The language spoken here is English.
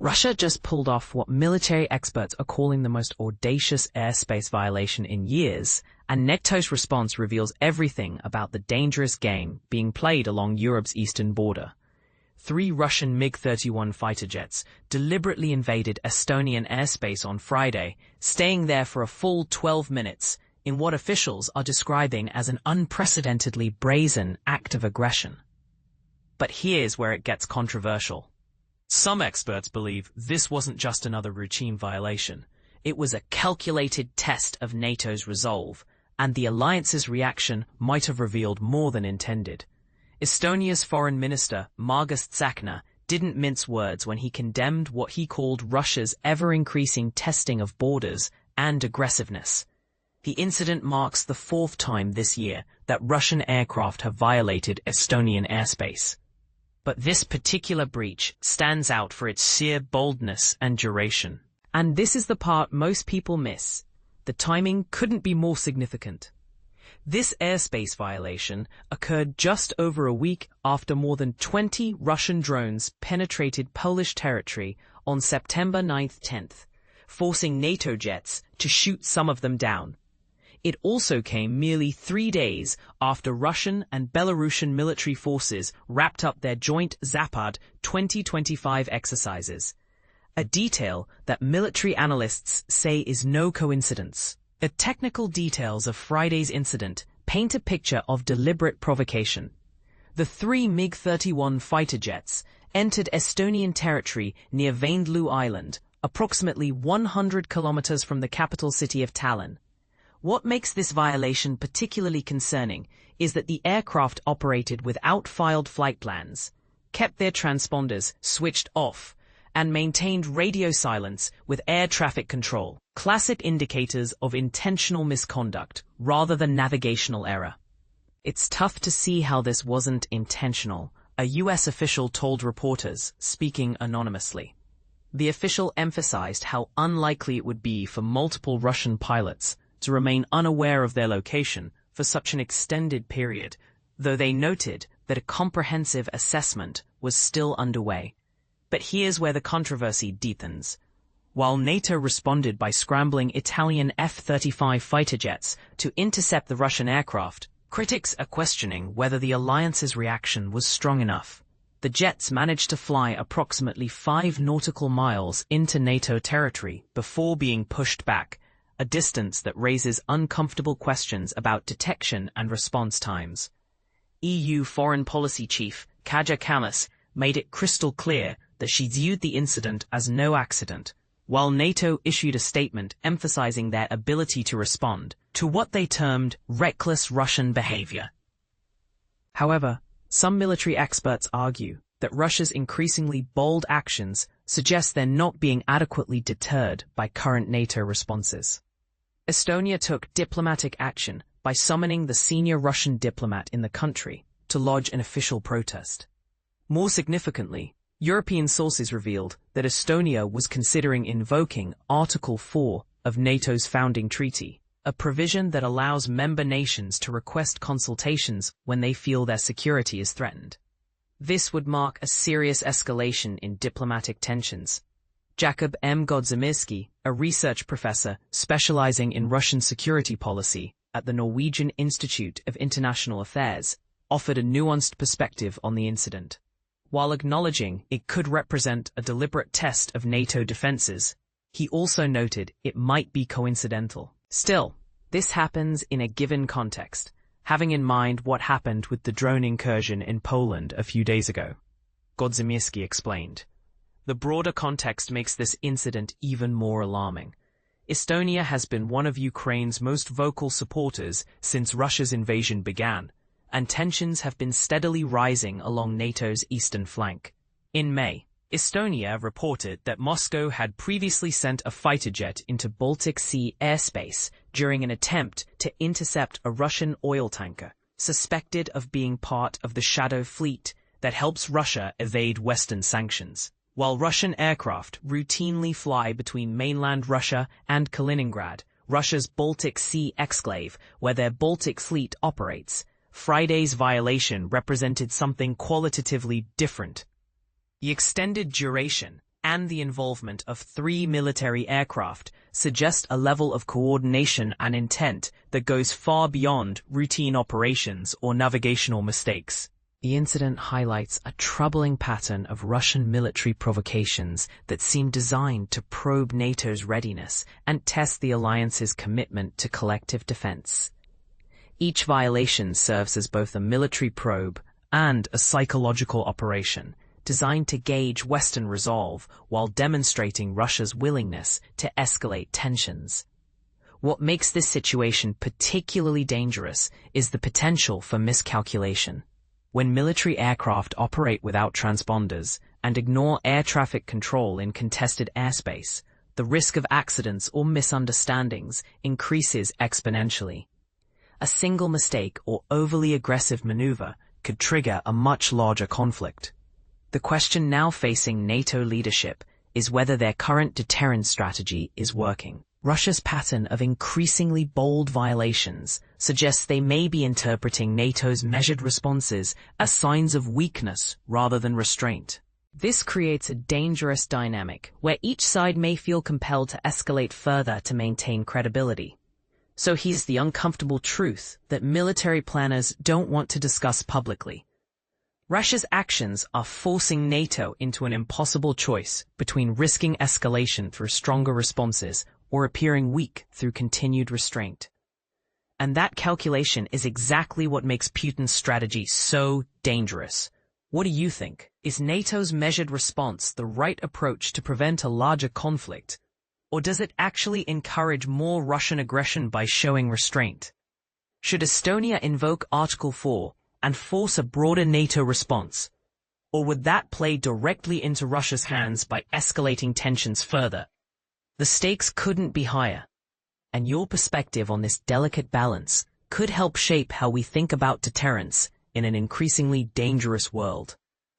Russia just pulled off what military experts are calling the most audacious airspace violation in years, and NATO's response reveals everything about the dangerous game being played along Europe's eastern border. 3 Russian MiG-31 fighter jets deliberately invaded Estonian airspace on Friday, staying there for a full 12 minutes in what officials are describing as an unprecedentedly brazen act of aggression. But here's where it gets controversial. Some experts believe this wasn't just another routine violation. It was a calculated test of NATO's resolve, and the alliance's reaction might have revealed more than intended. Estonia's foreign minister, Margus Tsahkna, didn't mince words when he condemned what he called Russia's ever-increasing testing of borders and aggressiveness. The incident marks the 4th time this year that Russian aircraft have violated Estonian airspace. But this particular breach stands out for its sheer boldness and duration. And this is the part most people miss. The timing couldn't be more significant. This airspace violation occurred just over a week after more than 20 Russian drones penetrated Polish territory on September 9-10th, forcing NATO jets to shoot some of them down. It also came merely 3 days after Russian and Belarusian military forces wrapped up their joint Zapad 2025 exercises, a detail that military analysts say is no coincidence. The technical details of Friday's incident paint a picture of deliberate provocation. The 3 MiG-31 fighter jets entered Estonian territory near Vaindloo Island, approximately 100 kilometers from the capital city of Tallinn. What makes this violation particularly concerning is that the aircraft operated without filed flight plans, kept their transponders switched off, and maintained radio silence with air traffic control, classic indicators of intentional misconduct rather than navigational error. It's tough to see how this wasn't intentional, a U.S. official told reporters, speaking anonymously. The official emphasized how unlikely it would be for multiple Russian pilots to remain unaware of their location for such an extended period, though they noted that a comprehensive assessment was still underway. But here's where the controversy deepens. While NATO responded by scrambling Italian F-35 fighter jets to intercept the Russian aircraft, critics are questioning whether the alliance's reaction was strong enough. The jets managed to fly approximately 5 nautical miles into NATO territory before being pushed back, a distance that raises uncomfortable questions about detection and response times. EU Foreign Policy Chief Kaja Kallas made it crystal clear that she viewed the incident as no accident, while NATO issued a statement emphasizing their ability to respond to what they termed reckless Russian behavior. However, some military experts argue that Russia's increasingly bold actions suggest they're not being adequately deterred by current NATO responses. Estonia took diplomatic action by summoning the senior Russian diplomat in the country to lodge an official protest. More significantly, European sources revealed that Estonia was considering invoking Article 4 of NATO's founding treaty, a provision that allows member nations to request consultations when they feel their security is threatened. This would mark a serious escalation in diplomatic tensions. Jakub M. Godzimirski, a research professor specializing in Russian security policy at the Norwegian Institute of International Affairs, offered a nuanced perspective on the incident. While acknowledging it could represent a deliberate test of NATO defenses, he also noted it might be coincidental. Still, this happens in a given context, having in mind what happened with the drone incursion in Poland a few days ago. Godzimirski explained. The broader context makes this incident even more alarming. Estonia has been one of Ukraine's most vocal supporters since Russia's invasion began, and tensions have been steadily rising along NATO's eastern flank. In May, Estonia reported that Moscow had previously sent a fighter jet into Baltic Sea airspace during an attempt to intercept a Russian oil tanker, suspected of being part of the Shadow Fleet that helps Russia evade Western sanctions. While Russian aircraft routinely fly between mainland Russia and Kaliningrad, Russia's Baltic Sea exclave, where their Baltic Fleet operates, Friday's violation represented something qualitatively different. The extended duration and the involvement of 3 military aircraft suggest a level of coordination and intent that goes far beyond routine operations or navigational mistakes. The incident highlights a troubling pattern of Russian military provocations that seem designed to probe NATO's readiness and test the alliance's commitment to collective defense. Each violation serves as both a military probe and a psychological operation, designed to gauge Western resolve while demonstrating Russia's willingness to escalate tensions. What makes this situation particularly dangerous is the potential for miscalculation. When military aircraft operate without transponders and ignore air traffic control in contested airspace, the risk of accidents or misunderstandings increases exponentially. A single mistake or overly aggressive maneuver could trigger a much larger conflict. The question now facing NATO leadership is whether their current deterrence strategy is working. Russia's pattern of increasingly bold violations suggests they may be interpreting NATO's measured responses as signs of weakness rather than restraint. This creates a dangerous dynamic where each side may feel compelled to escalate further to maintain credibility. So here's the uncomfortable truth that military planners don't want to discuss publicly. Russia's actions are forcing NATO into an impossible choice between risking escalation through stronger responses or appearing weak through continued restraint. And that calculation is exactly what makes Putin's strategy so dangerous. What do you think? Is NATO's measured response the right approach to prevent a larger conflict? Or does it actually encourage more Russian aggression by showing restraint? Should Estonia invoke Article 4 and force a broader NATO response? Or would that play directly into Russia's hands by escalating tensions further? The stakes couldn't be higher, and your perspective on this delicate balance could help shape how we think about deterrence in an increasingly dangerous world.